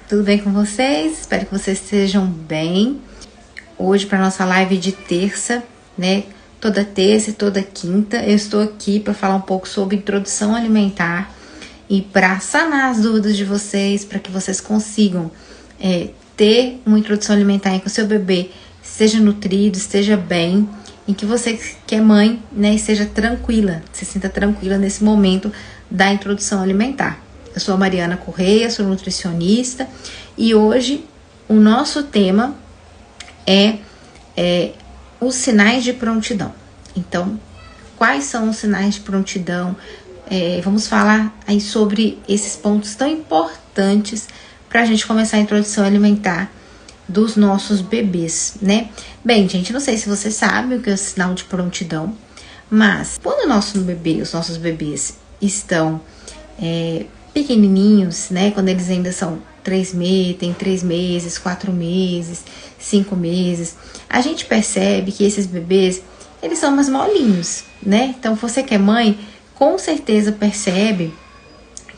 tudo bem com vocês? Espero que vocês estejam bem. Hoje para nossa live de terça, né? Toda terça e toda quinta eu estou aqui para falar um pouco sobre introdução alimentar e para sanar as dúvidas de vocês, para que vocês consigam ter uma introdução alimentar em que o seu bebê esteja nutrido, esteja bem, em que você que é mãe, né, esteja tranquila, se sinta tranquila nesse momento da introdução alimentar. Eu sou a Mariana Correia, sou nutricionista e hoje o nosso tema é os sinais de prontidão. Então, quais são os sinais de prontidão? Vamos falar aí sobre esses pontos tão importantes para a gente começar a introdução alimentar dos nossos bebês, né? Bem, gente, não sei se você sabe o que é o sinal de prontidão, mas quando os nossos bebês estão pequenininhos, né? Quando eles ainda são 3 meses, 4 meses, 5 meses, a gente percebe que esses bebês, eles são mais molinhos, né? Então, você que é mãe, com certeza percebe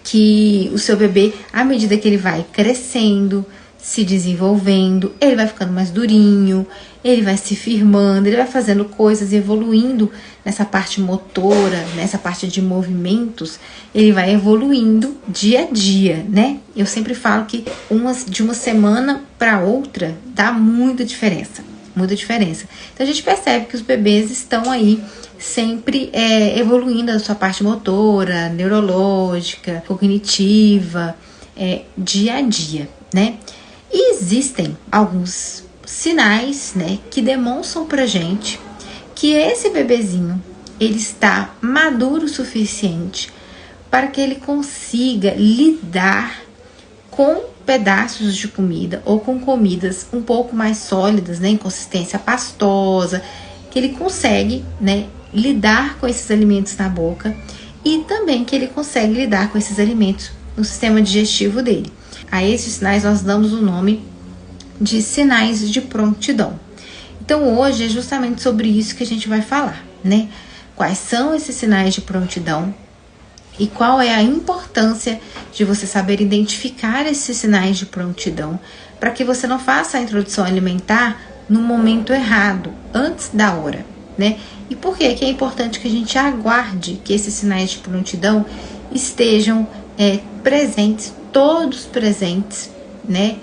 que o seu bebê, à medida que ele vai crescendo, se desenvolvendo, ele vai ficando mais durinho, ele vai se firmando, ele vai fazendo coisas, evoluindo nessa parte motora, nessa parte de movimentos, ele vai evoluindo dia a dia, né? Eu sempre falo que de uma semana para outra dá muita diferença, muita diferença. Então a gente percebe que os bebês estão aí sempre evoluindo a sua parte motora, neurológica, cognitiva, dia a dia, né? E existem alguns sinais, né, que demonstram pra gente que esse bebezinho, ele está maduro o suficiente para que ele consiga lidar com pedaços de comida ou com comidas um pouco mais sólidas, né, em consistência pastosa, que ele consegue, né, lidar com esses alimentos na boca e também que ele consegue lidar com esses alimentos no sistema digestivo dele. A esses sinais nós damos o nome de sinais de prontidão. Então hoje é justamente sobre isso que a gente vai falar, né? Quais são esses sinais de prontidão e qual é a importância de você saber identificar esses sinais de prontidão para que você não faça a introdução alimentar no momento errado, antes da hora, né? E por que é importante que a gente aguarde que esses sinais de prontidão estejam presentes, todos presentes, né?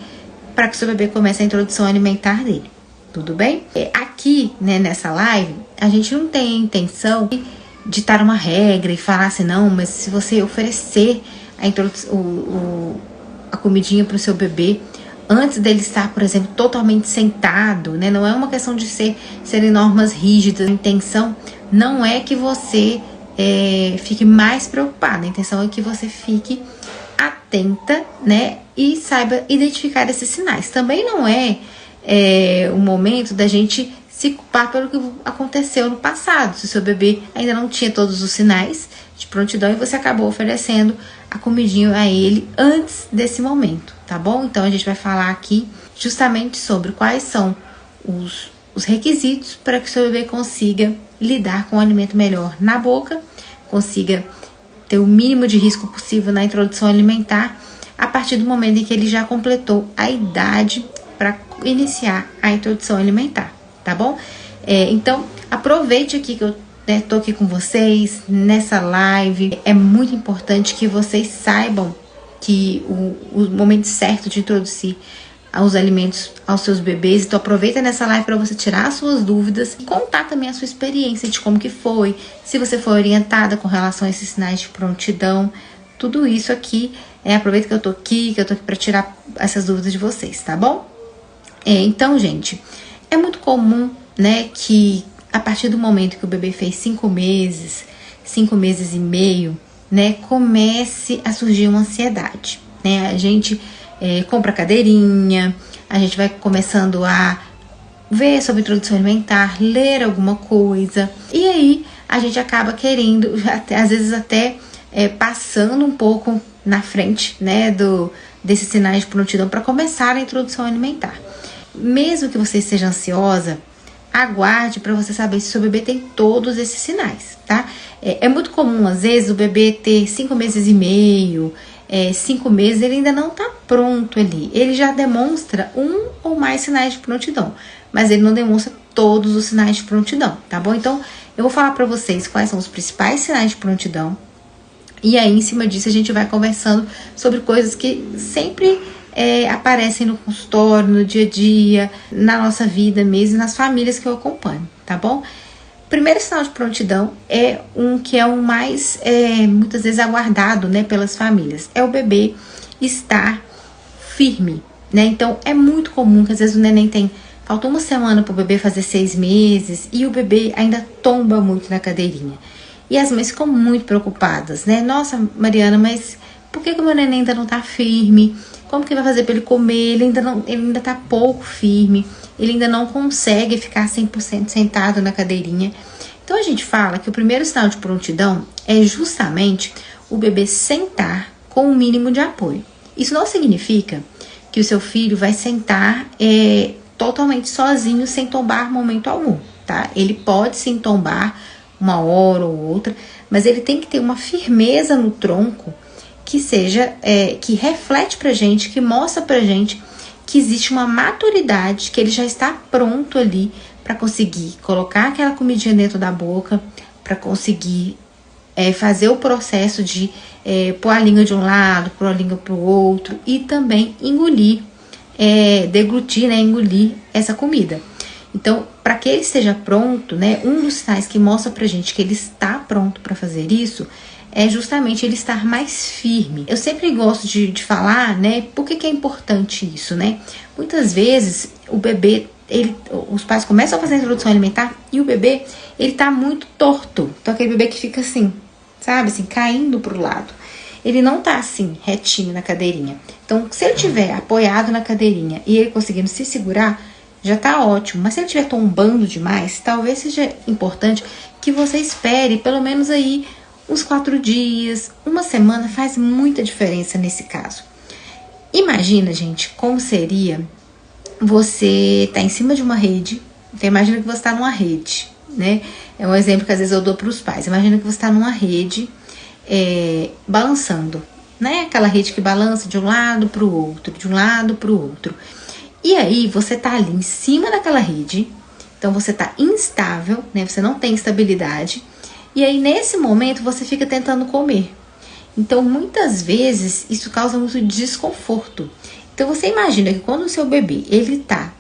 Para que o seu bebê comece a introdução alimentar dele. Tudo bem? Aqui, né, nessa live, a gente não tem a intenção de ditar uma regra e falar assim, não, mas se você oferecer a comidinha para o seu bebê antes dele estar, por exemplo, totalmente sentado, né? Não é uma questão de serem normas rígidas. A intenção não é que você fique mais preocupada. A intenção é que você fique atenta, né, e saiba identificar esses sinais. Também não é o momento da gente se culpar pelo que aconteceu no passado. Se o seu bebê ainda não tinha todos os sinais de prontidão e você acabou oferecendo a comidinha a ele antes desse momento, tá bom? Então a gente vai falar aqui justamente sobre quais são os requisitos para que o seu bebê consiga lidar com o alimento melhor na boca, consiga ter o mínimo de risco possível na introdução alimentar a partir do momento em que ele já completou a idade para iniciar a introdução alimentar, tá bom? Então, aproveite aqui que eu tô aqui com vocês nessa live. É muito importante que vocês saibam que o momento certo de introduzir os alimentos aos seus bebês. Então aproveita nessa live para você tirar as suas dúvidas e contar também a sua experiência de como que foi, se você foi orientada com relação a esses sinais de prontidão. Tudo isso aqui, aproveita que eu tô aqui para tirar essas dúvidas de vocês, tá bom? Então, gente, é muito comum, né, que a partir do momento que o bebê fez 5 meses e meio, né, comece a surgir uma ansiedade, né? A gente compra cadeirinha, a gente vai começando a ver sobre introdução alimentar, ler alguma coisa, e aí a gente acaba querendo, às vezes até passando um pouco na frente, né, desses sinais de prontidão para começar a introdução alimentar. Mesmo que você esteja ansiosa, aguarde para você saber se o seu bebê tem todos esses sinais, tá? É muito comum, às vezes, o bebê ter 5 meses e meio, 5 meses, ele ainda não está pronto ali. Ele já demonstra um ou mais sinais de prontidão, mas ele não demonstra todos os sinais de prontidão, tá bom? Então, eu vou falar para vocês quais são os principais sinais de prontidão. E aí, em cima disso, a gente vai conversando sobre coisas que sempre aparecem no consultório, no dia a dia, na nossa vida mesmo, nas famílias que eu acompanho, tá bom? O primeiro sinal de prontidão é um que é o mais, muitas vezes, aguardado, né, pelas famílias. É o bebê estar firme, né? Então, é muito comum que às vezes o neném falta uma semana para o bebê fazer 6 meses e o bebê ainda tomba muito na cadeirinha. E as mães ficam muito preocupadas, né? Nossa, Mariana, mas por que o meu neném ainda não tá firme? Como que vai fazer para ele comer? Ele ainda tá pouco firme. Ele ainda não consegue ficar 100% sentado na cadeirinha. Então, a gente fala que o primeiro sinal de prontidão é justamente o bebê sentar com o mínimo de apoio. Isso não significa que o seu filho vai sentar totalmente sozinho, sem tombar momento algum, tá? Ele pode sim tombar uma hora ou outra, mas ele tem que ter uma firmeza no tronco que seja, que reflete pra gente, que mostra pra gente que existe uma maturidade, que ele já está pronto ali para conseguir colocar aquela comidinha dentro da boca, para conseguir fazer o processo de pôr a língua de um lado, pôr a língua pro outro e também engolir, deglutir, né, engolir essa comida. Então, para que ele esteja pronto, né, um dos sinais que mostra pra gente que ele está pronto para fazer isso é justamente ele estar mais firme. Eu sempre gosto de falar, né, por que é importante isso, né? Muitas vezes o bebê, os pais começam a fazer a introdução alimentar e o bebê, ele tá muito torto. Então, aquele bebê que fica assim, sabe, assim, caindo pro lado. Ele não tá assim, retinho na cadeirinha. Então, se ele tiver apoiado na cadeirinha e ele conseguindo se segurar, já tá ótimo. Mas se ele estiver tombando demais, talvez seja importante que você espere pelo menos aí uns 4 dias, uma semana, faz muita diferença nesse caso. Imagina, gente, como seria você tá em cima de uma rede. Então, imagina que você tá numa rede, né? É um exemplo que às vezes eu dou para os pais. Imagina que você tá numa rede balançando, né? Aquela rede que balança de um lado para o outro, de um lado para o outro. E aí, você tá ali em cima daquela rede, então você tá instável, né? Você não tem estabilidade. E aí, nesse momento, você fica tentando comer. Então, muitas vezes, isso causa muito desconforto. Então, você imagina que quando o seu bebê, ele tá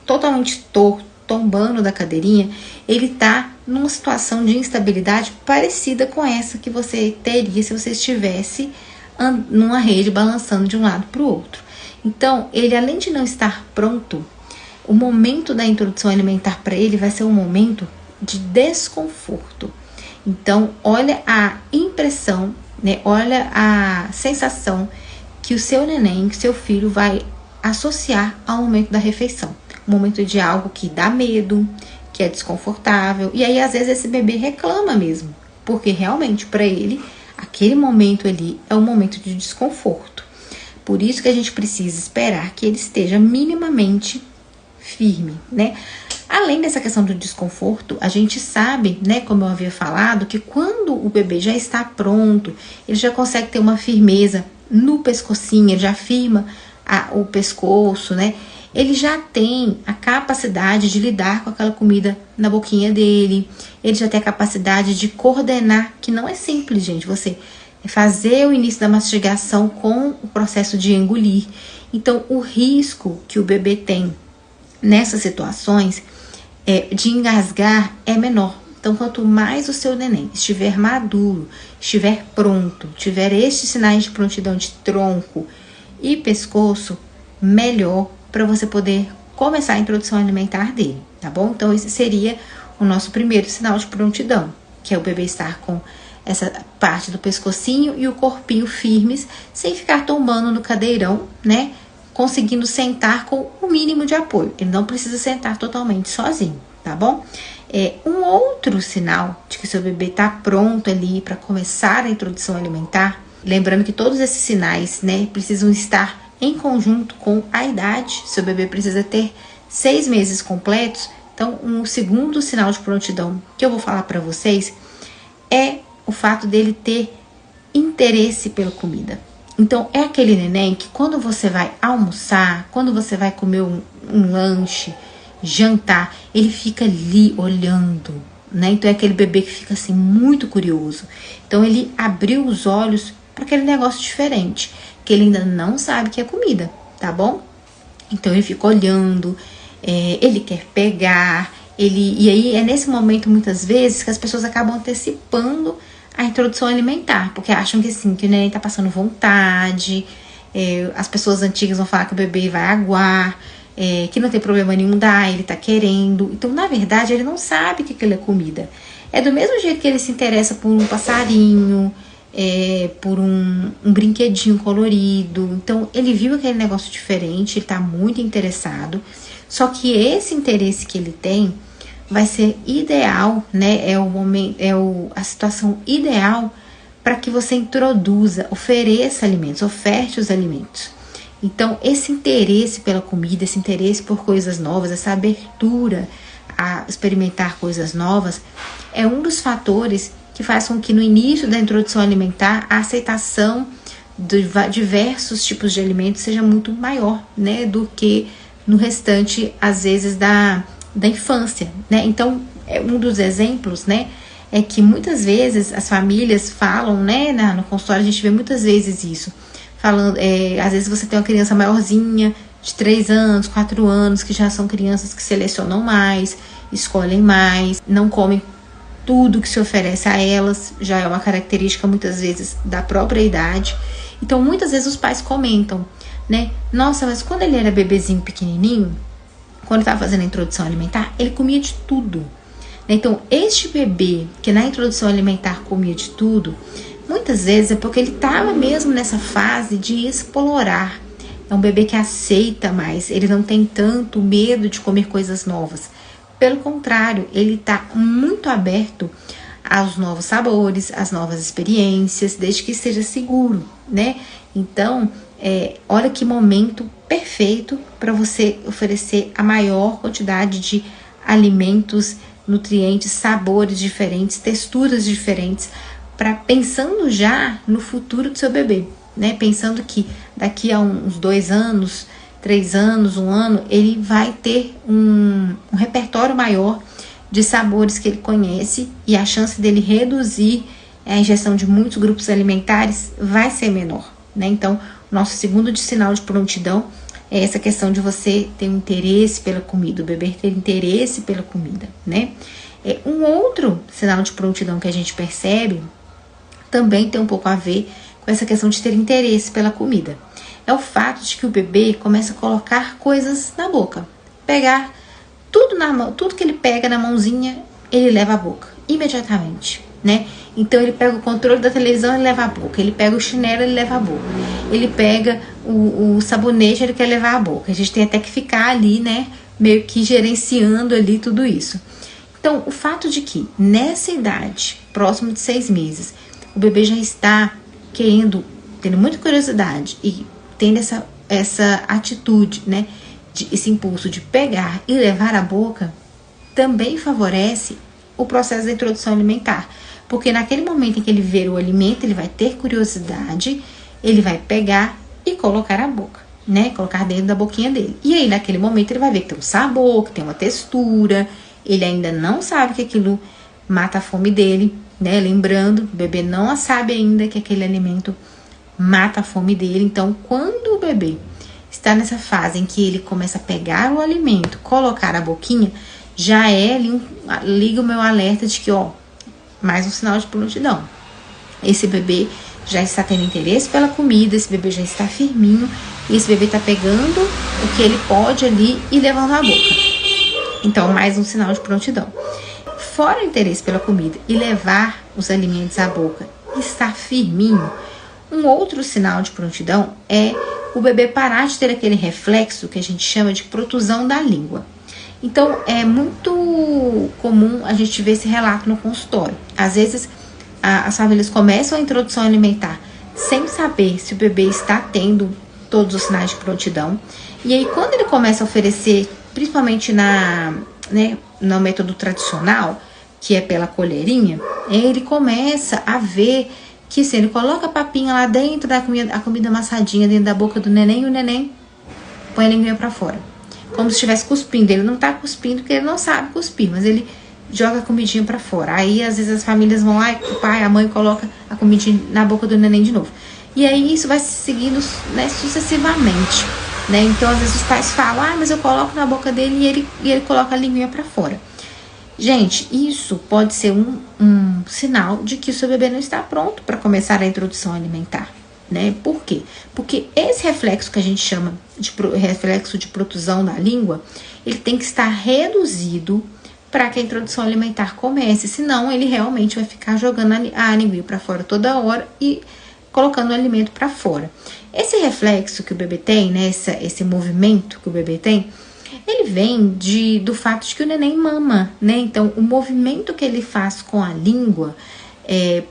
totalmente torto, tombando da cadeirinha, ele tá numa situação de instabilidade parecida com essa que você teria se você estivesse numa rede balançando de um lado para o outro. Então, ele, além de não estar pronto, o momento da introdução alimentar para ele vai ser um momento de desconforto. Então, olha a impressão, né? Olha a sensação que o seu neném, que o seu filho vai associar ao momento da refeição. Um momento de algo que dá medo, que é desconfortável. E aí, às vezes, esse bebê reclama mesmo. Porque, realmente, para ele, aquele momento ali é um momento de desconforto. Por isso que a gente precisa esperar que ele esteja minimamente firme, né? Além dessa questão do desconforto, a gente sabe, né, como eu havia falado, que quando o bebê já está pronto, ele já consegue ter uma firmeza no pescocinho, ele já firma o pescoço, né? Ele já tem a capacidade de lidar com aquela comida na boquinha dele, ele já tem a capacidade de coordenar, que não é simples, gente, você fazer o início da mastigação com o processo de engolir. Então, o risco que o bebê tem nessas situações de engasgar é menor. Então, quanto mais o seu neném estiver maduro, estiver pronto, tiver estes sinais de prontidão de tronco e pescoço, melhor para você poder começar a introdução alimentar dele, tá bom? Então, esse seria o nosso primeiro sinal de prontidão, que é o bebê estar com essa parte do pescocinho e o corpinho firmes, sem ficar tombando no cadeirão, né? Conseguindo sentar com o mínimo de apoio. Ele não precisa sentar totalmente sozinho, tá bom? Um outro sinal de que seu bebê está pronto ali para começar a introdução alimentar, lembrando que todos esses sinais, né, precisam estar em conjunto com a idade. Seu bebê precisa ter 6 meses completos. Então, um segundo sinal de prontidão que eu vou falar para vocês é o fato dele ter interesse pela comida. Então, é aquele neném que quando você vai almoçar, quando você vai comer um lanche, jantar, ele fica ali olhando, né? Então, é aquele bebê que fica assim muito curioso. Então, ele abriu os olhos para aquele negócio diferente, que ele ainda não sabe que é comida, tá bom? Então, ele fica olhando, ele quer pegar, e aí é nesse momento, muitas vezes, que as pessoas acabam antecipando a introdução alimentar, porque acham que assim, que o neném tá passando vontade, as pessoas antigas vão falar que o bebê vai aguar, que não tem problema nenhum dar, ele tá querendo. Então, na verdade, ele não sabe que aquilo é comida. É do mesmo jeito que ele se interessa por um passarinho, por um brinquedinho colorido. Então, ele viu aquele negócio diferente, ele tá muito interessado. Só que esse interesse que ele tem vai ser ideal, né? A situação ideal para que você introduza, ofereça alimentos, oferte os alimentos. Então, esse interesse pela comida, esse interesse por coisas novas, essa abertura a experimentar coisas novas, é um dos fatores que faz com que no início da introdução alimentar a aceitação de diversos tipos de alimentos seja muito maior, né? Do que no restante, às vezes, da infância, né? Então, um dos exemplos, né, é que muitas vezes as famílias falam, né, no consultório a gente vê muitas vezes isso, falando, às vezes você tem uma criança maiorzinha, de 3 anos, 4 anos, que já são crianças que selecionam mais, escolhem mais, não comem tudo que se oferece a elas, já é uma característica muitas vezes da própria idade. Então, muitas vezes os pais comentam, né, nossa, mas quando ele era bebezinho pequenininho, quando estava fazendo a introdução alimentar, ele comia de tudo. Então, este bebê que na introdução alimentar comia de tudo, muitas vezes é porque ele estava mesmo nessa fase de explorar. É um bebê que aceita mais, ele não tem tanto medo de comer coisas novas. Pelo contrário, ele está muito aberto aos novos sabores, às novas experiências, desde que seja seguro, né? Então, olha que momento perfeito para você oferecer a maior quantidade de alimentos, nutrientes, sabores diferentes, texturas diferentes, pensando já no futuro do seu bebê, né? Pensando que daqui a uns 2 anos, 3 anos, 1 ano, ele vai ter um repertório maior de sabores que ele conhece e a chance dele reduzir a ingestão de muitos grupos alimentares vai ser menor, né? Então, nosso segundo sinal de prontidão é essa questão de você ter um interesse pela comida, o bebê ter interesse pela comida, né? Um outro sinal de prontidão que a gente percebe também tem um pouco a ver com essa questão de ter interesse pela comida. É o fato de que o bebê começa a colocar coisas na boca, pegar tudo na mão, tudo que ele pega na mãozinha, ele leva à boca, imediatamente, né? Então, ele pega o controle da televisão, ele leva à boca. Ele pega o chinelo, ele leva à boca. Ele pega o sabonete, ele quer levar à boca. A gente tem até que ficar ali, né, meio que gerenciando ali tudo isso. Então, o fato de que nessa idade, próximo de 6 meses, o bebê já está tendo muita curiosidade e tendo essa atitude, né, esse impulso de pegar e levar à boca, também favorece o processo da introdução alimentar. Porque naquele momento em que ele ver o alimento, ele vai ter curiosidade, ele vai pegar e colocar na boca, né? Colocar dentro da boquinha dele. E aí, naquele momento, ele vai ver que tem um sabor, que tem uma textura. Ele ainda não sabe que aquilo mata a fome dele, né? Lembrando, o bebê não sabe ainda que aquele alimento mata a fome dele. Então, quando o bebê está nessa fase em que ele começa a pegar o alimento, colocar a boquinha, já liga o meu alerta de que, mais um sinal de prontidão. Esse bebê já está tendo interesse pela comida, esse bebê já está firminho, e esse bebê está pegando o que ele pode ali e levando à boca. Então, mais um sinal de prontidão. Fora o interesse pela comida e levar os alimentos à boca e estar firminho, um outro sinal de prontidão é o bebê parar de ter aquele reflexo que a gente chama de protusão da língua. Então, é muito comum a gente ver esse relato no consultório. Às vezes, as famílias começam a introdução alimentar sem saber se o bebê está tendo todos os sinais de prontidão. E aí, quando ele começa a oferecer, principalmente no método tradicional, que é pela colherinha, ele começa a ver que se ele coloca a papinha lá dentro da comida, a comida amassadinha dentro da boca do neném, e o neném põe a linguinha pra fora. Como se estivesse cuspindo. Ele não tá cuspindo porque ele não sabe cuspir, mas ele joga a comidinha pra fora. Aí, às vezes, as famílias vão lá e o pai, a mãe coloca a comidinha na boca do neném de novo. E aí, isso vai se seguindo, né, sucessivamente, né? Então, às vezes, os pais falam, mas eu coloco na boca dele e ele coloca a linguinha pra fora. Gente, isso pode ser um sinal de que o seu bebê não está pronto para começar a introdução alimentar, né? Por quê? Porque esse reflexo que a gente chama de reflexo de protusão da língua, ele tem que estar reduzido para que a introdução alimentar comece, senão ele realmente vai ficar jogando a linguinha para fora toda hora e colocando o alimento para fora. Esse reflexo que o bebê tem, né, esse movimento que o bebê tem, ele vem do fato de que o neném mama, né? Então, o movimento que ele faz com a língua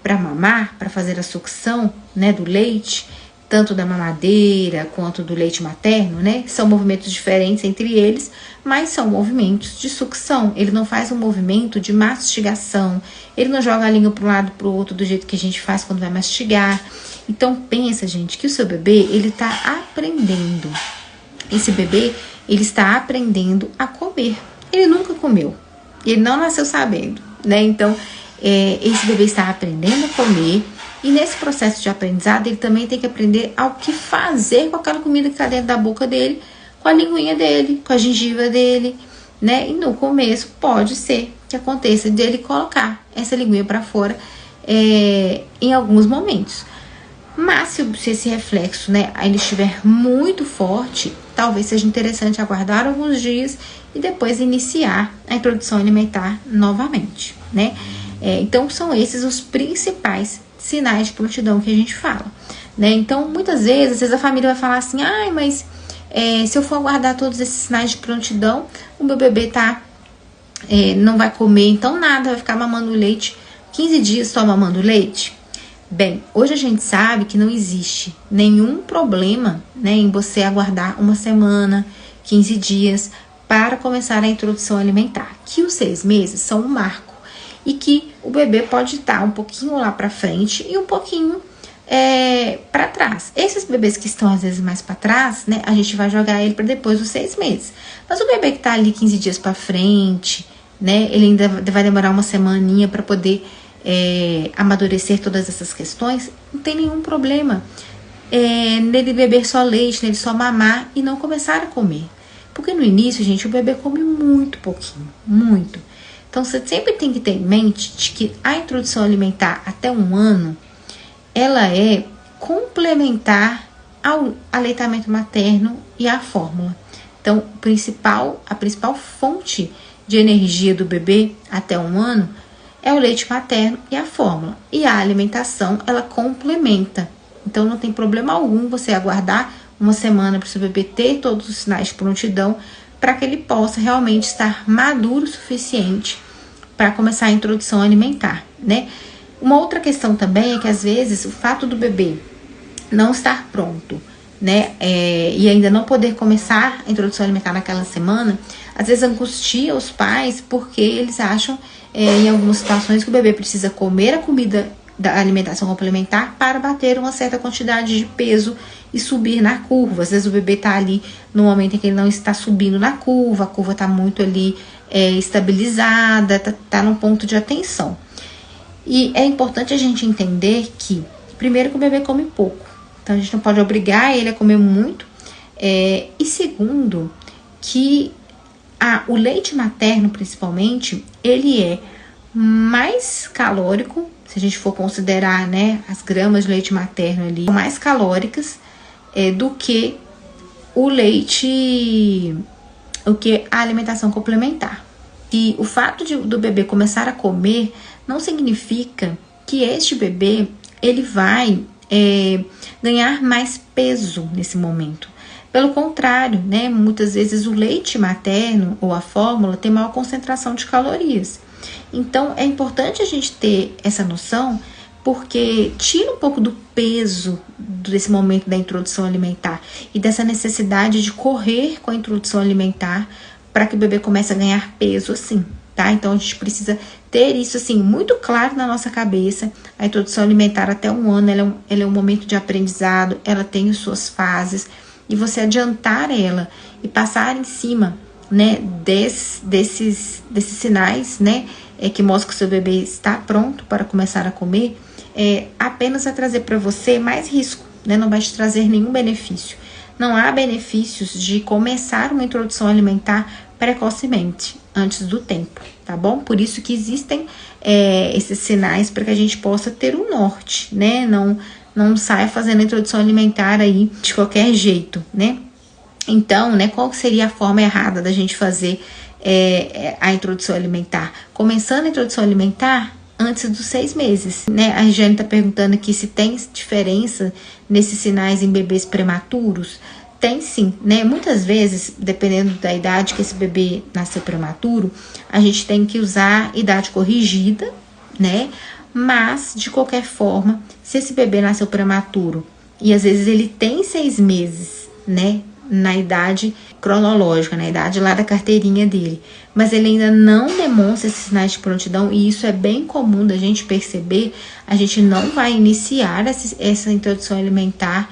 para mamar, para fazer a sucção, né, do leite, tanto da mamadeira quanto do leite materno, né? São movimentos diferentes entre eles, mas são movimentos de sucção. Ele não faz um movimento de mastigação, ele não joga a língua para um lado para o outro do jeito que a gente faz quando vai mastigar. Então, pensa, gente, que o seu bebê, ele tá aprendendo. Esse bebê, ele está aprendendo a comer. Ele nunca comeu. Ele não nasceu sabendo, né? Então, esse bebê está aprendendo a comer. E nesse processo de aprendizado, ele também tem que aprender ao que fazer com aquela comida que está dentro da boca dele, com a linguinha dele, com a gengiva dele, né? E no começo, pode ser que aconteça dele colocar essa linguinha para fora em alguns momentos. Mas se esse reflexo, né, ainda estiver muito forte, talvez seja interessante aguardar alguns dias e depois iniciar a introdução alimentar novamente, né? Então, são esses os principais sinais de prontidão que a gente fala, né? Então, muitas vezes a família vai falar assim, mas se eu for aguardar todos esses sinais de prontidão, o meu bebê não vai comer, então nada, vai ficar mamando leite, 15 dias só mamando leite. Bem, hoje a gente sabe que não existe nenhum problema, né, em você aguardar uma semana, 15 dias para começar a introdução alimentar. Que os 6 meses são um marco e que o bebê pode estar um pouquinho lá para frente e um pouquinho para trás. Esses bebês que estão às vezes mais para trás, né, a gente vai jogar ele para depois dos 6 meses. Mas o bebê que está ali 15 dias para frente, né, ele ainda vai demorar uma semaninha para poder amadurecer todas essas questões, não tem nenhum problema nele beber só leite, nele só mamar e não começar a comer. Porque no início, gente, o bebê come muito pouquinho, muito. Então, você sempre tem que ter em mente de que a introdução alimentar até 1 ano, ela é complementar ao aleitamento materno e à fórmula. Então, a principal fonte de energia do bebê até 1 ano é o leite materno e a fórmula. E a alimentação, ela complementa. Então, não tem problema algum você aguardar uma semana para o seu bebê ter todos os sinais de prontidão para que ele possa realmente estar maduro o suficiente para começar a introdução alimentar, né? Uma outra questão também é que, às vezes, o fato do bebê não estar pronto, né, e ainda não poder começar a introdução alimentar naquela semana, às vezes angustia os pais porque eles acham, em algumas situações, que o bebê precisa comer a comida da alimentação complementar para bater uma certa quantidade de peso e subir na curva. Às vezes o bebê está ali no momento em que ele não está subindo na curva, a curva está muito ali estabilizada, tá num ponto de atenção. E é importante a gente entender que, primeiro, que o bebê come pouco, então a gente não pode obrigar ele a comer muito, e segundo, que o leite materno, principalmente, ele é mais calórico, se a gente for considerar, né, as gramas de leite materno ali, mais calóricas do que a alimentação complementar. E o fato do bebê começar a comer não significa que este bebê ele vai ganhar mais peso nesse momento. Pelo contrário, né, muitas vezes o leite materno ou a fórmula tem maior concentração de calorias. Então, é importante a gente ter essa noção, porque tira um pouco do peso desse momento da introdução alimentar e dessa necessidade de correr com a introdução alimentar para que o bebê comece a ganhar peso assim, tá? Então, a gente precisa ter isso, assim, muito claro na nossa cabeça. A introdução alimentar até 1 ano, ela é um momento de aprendizado, ela tem as suas fases, e você adiantar ela e passar em cima, né, desses sinais, né, que mostra que o seu bebê está pronto para começar a comer, apenas vai trazer para você mais risco, né, não vai te trazer nenhum benefício. Não há benefícios de começar uma introdução alimentar precocemente, antes do tempo, tá bom? Por isso que existem esses sinais para que a gente possa ter um norte, né, não saia fazendo a introdução alimentar aí de qualquer jeito, né? Então, né, qual seria a forma errada da gente fazer a introdução alimentar? Começando a introdução alimentar antes dos 6 meses, né? A Regiane tá perguntando aqui se tem diferença nesses sinais em bebês prematuros. Tem sim, né? Muitas vezes, dependendo da idade que esse bebê nasceu prematuro, a gente tem que usar idade corrigida, né? Mas, de qualquer forma, se esse bebê nasceu prematuro e às vezes ele tem 6 meses, né, na idade cronológica, na idade lá da carteirinha dele, mas ele ainda não demonstra esses sinais de prontidão, e isso é bem comum da gente perceber, a gente não vai iniciar essa introdução alimentar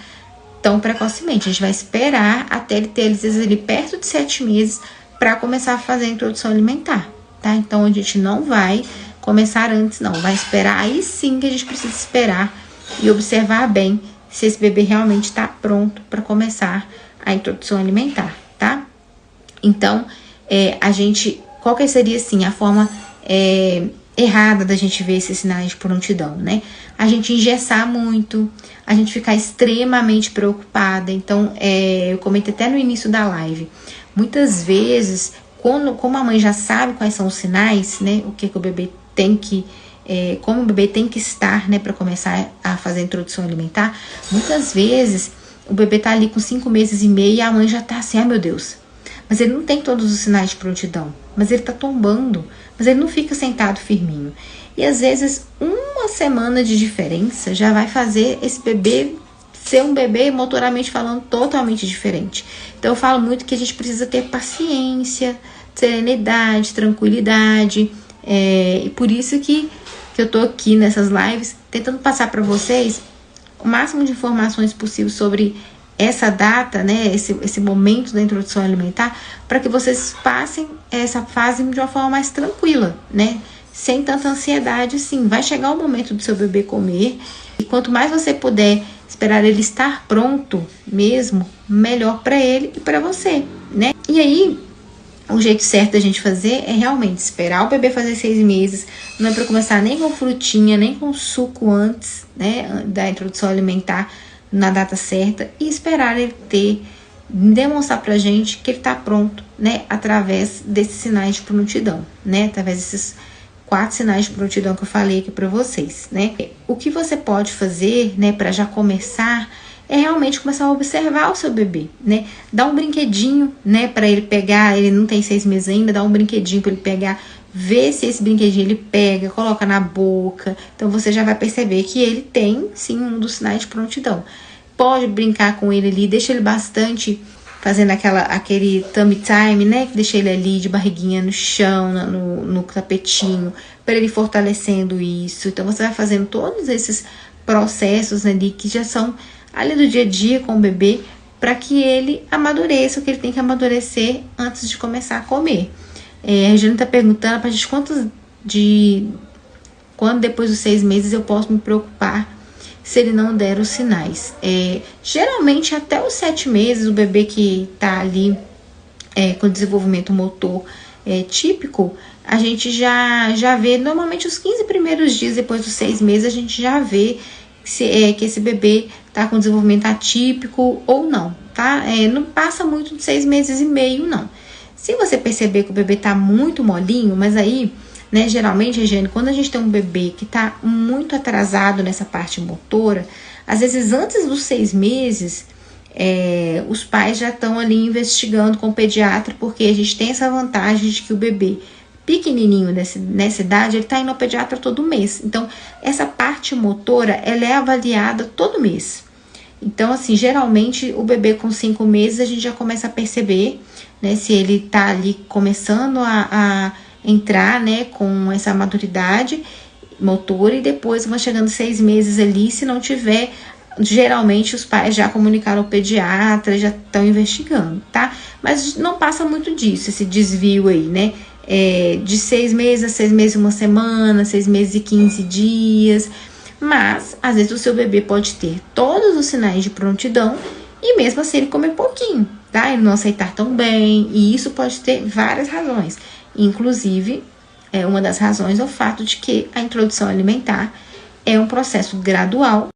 tão precocemente. A gente vai esperar até ele ter, às vezes, ele perto de 7 meses para começar a fazer a introdução alimentar, tá? Então, a gente não vai começar antes, não. Vai esperar, aí sim que a gente precisa esperar e observar bem se esse bebê realmente está pronto para começar a introdução alimentar, tá? Então, qual que seria, assim, a forma errada da gente ver esses sinais de prontidão, né? A gente engessar muito, a gente ficar extremamente preocupada. Então, eu comentei até no início da live, muitas vezes, como a mãe já sabe quais são os sinais, né, o que o bebê tem que, como o bebê tem que estar, né, para começar a fazer a introdução alimentar, muitas vezes o bebê tá ali com 5 meses e meio e a mãe já tá assim, ai meu Deus, mas ele não tem todos os sinais de prontidão, mas ele tá tombando, mas ele não fica sentado firminho. E às vezes 1 semana de diferença já vai fazer esse bebê ser um bebê, motoramente falando, totalmente diferente. Então eu falo muito que a gente precisa ter paciência, serenidade, tranquilidade, e por isso que eu tô aqui nessas lives tentando passar para vocês o máximo de informações possível sobre essa data, né, esse momento da introdução alimentar, para que vocês passem essa fase de uma forma mais tranquila, né, sem tanta ansiedade, assim. Vai chegar o momento do seu bebê comer, e quanto mais você puder esperar ele estar pronto mesmo, melhor para ele e para você, né. E aí, o jeito certo da gente fazer é realmente esperar o bebê fazer 6 meses, não é para começar nem com frutinha, nem com suco antes, né, da introdução alimentar, na data certa, e esperar ele demonstrar pra gente que ele tá pronto, né, através desses sinais de prontidão, né, através desses 4 sinais de prontidão que eu falei aqui pra vocês, né. O que você pode fazer, né, pra já começar, é realmente começar a observar o seu bebê, né, dar um brinquedinho, né, pra ele pegar, ele não tem 6 meses ainda, dá um brinquedinho pra ele pegar, ver se esse brinquedinho ele pega, coloca na boca. Então você já vai perceber que ele tem sim um dos sinais de prontidão. Pode brincar com ele ali, deixa ele bastante fazendo aquele tummy time, né? Que deixa ele ali de barriguinha no chão, no tapetinho, para ele fortalecendo isso. Então você vai fazendo todos esses processos ali que já são ali do dia a dia com o bebê, para que ele amadureça o que ele tem que amadurecer antes de começar a comer. A Regina tá perguntando pra gente quando depois dos 6 meses eu posso me preocupar se ele não der os sinais. Geralmente até os 7 meses, o bebê que tá ali com desenvolvimento motor típico, a gente já vê, normalmente os 15 primeiros dias depois dos 6 meses, a gente já vê que esse bebê tá com desenvolvimento atípico ou não, tá? Não passa muito de 6 meses e meio, não. Se você perceber que o bebê tá muito molinho, mas aí, né, geralmente, Regiane, quando a gente tem um bebê que tá muito atrasado nessa parte motora, às vezes antes dos 6 meses, os pais já estão ali investigando com o pediatra, porque a gente tem essa vantagem de que o bebê pequenininho nessa idade, ele tá indo ao pediatra todo mês. Então, essa parte motora, ela é avaliada todo mês. Então, assim, geralmente, o bebê com 5 meses, a gente já começa a perceber, né, se ele tá ali começando a entrar, né, com essa maturidade motora, e depois vai chegando 6 meses ali, se não tiver, geralmente os pais já comunicaram ao pediatra, já estão investigando, tá? Mas não passa muito disso, esse desvio aí, né? De 6 meses a 6 meses e 1 semana, 6 meses e 15 dias. Mas, às vezes, o seu bebê pode ter todos os sinais de prontidão e mesmo assim ele comer pouquinho, tá? Ele não aceitar tão bem, e isso pode ter várias razões. Inclusive, uma das razões é o fato de que a introdução alimentar é um processo gradual